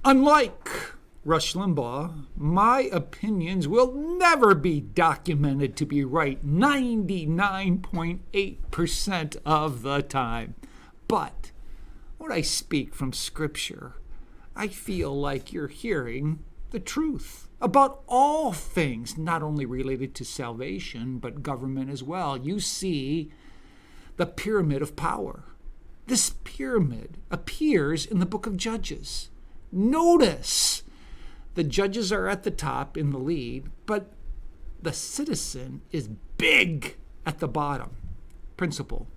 Unlike Rush Limbaugh, my opinions will never be documented to be right 99.8% of the time. But when I speak from Scripture, I feel like you're hearing the truth about all things, not only related to salvation, but government as well. You see the pyramid of power. This pyramid appears in the book of Judges. Notice the judges are at the top in the lead, but the citizen is big at the bottom. Principle: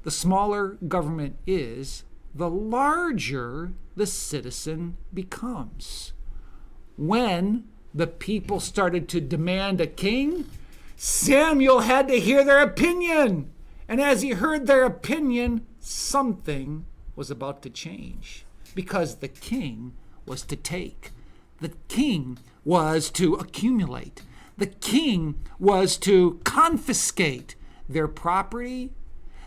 the smaller government is, the larger the citizen becomes. When the people started to demand a king, Samuel had to hear their opinion. And as he heard their opinion, something was about to change, because the king was to take. The king was to accumulate. The king was to confiscate their property,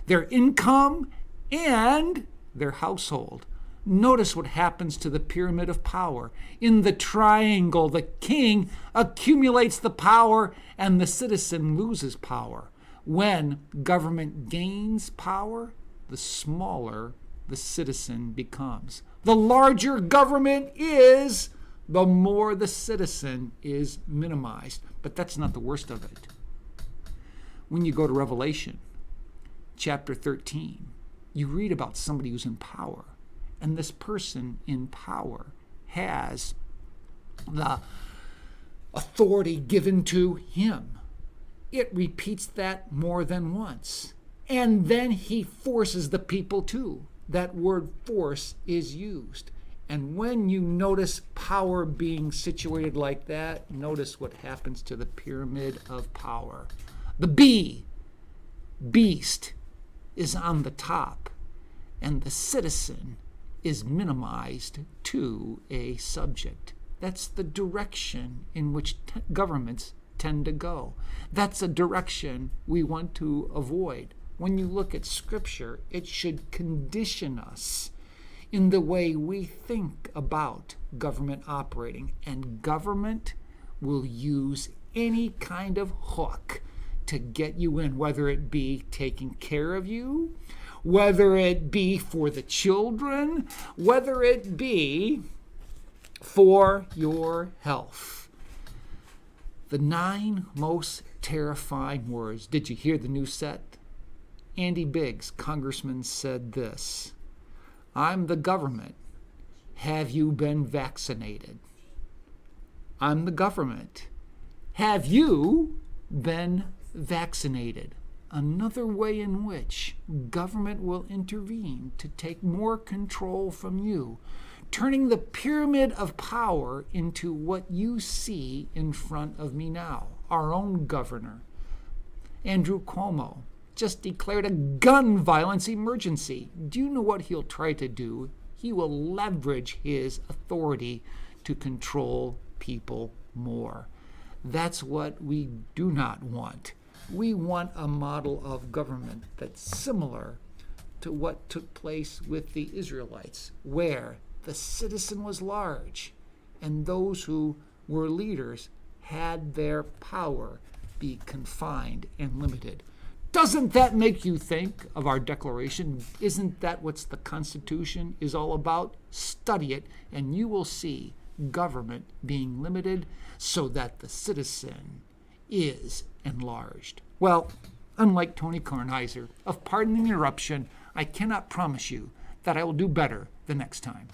their income, and their household. Notice what happens to the pyramid of power. In the triangle, the king accumulates the power and the citizen loses power. When government gains power, the smaller the citizen becomes. The larger government is, the more the citizen is minimized. But that's not the worst of it. When you go to Revelation chapter 13, you read about somebody who's in power. And this person in power has the authority given to him. It repeats that more than once. And then he forces the people too. That word force is used. And when you notice power being situated like that, notice what happens to the pyramid of power. The beast, is on the top, and the citizen is minimized to a subject. That's the direction in which governments tend to go. That's a direction we want to avoid. When you look at Scripture, it should condition us in the way we think about government operating. And government will use any kind of hook to get you in, whether it be taking care of you, whether it be for the children, whether it be for your health. The 9 most terrifying words. Did you hear the new set? Andy Biggs, congressman, said this: I'm the government. Have you been vaccinated? I'm the government. Have you been vaccinated? Another way in which government will intervene to take more control from you, turning the pyramid of power into what you see in front of me now. Our own governor, Andrew Cuomo, just declared a gun violence emergency. Do you know what he'll try to do? He will leverage his authority to control people more. That's what we do not want. We want a model of government that's similar to what took place with the Israelites, where the citizen was large and those who were leaders had their power be confined and limited. Doesn't that make you think of our Declaration? Isn't that what the Constitution is all about? Study it, and you will see government being limited so that the citizen is enlarged. Well, unlike Tony Kornheiser of Pardon the Interruption, I cannot promise you that I will do better the next time.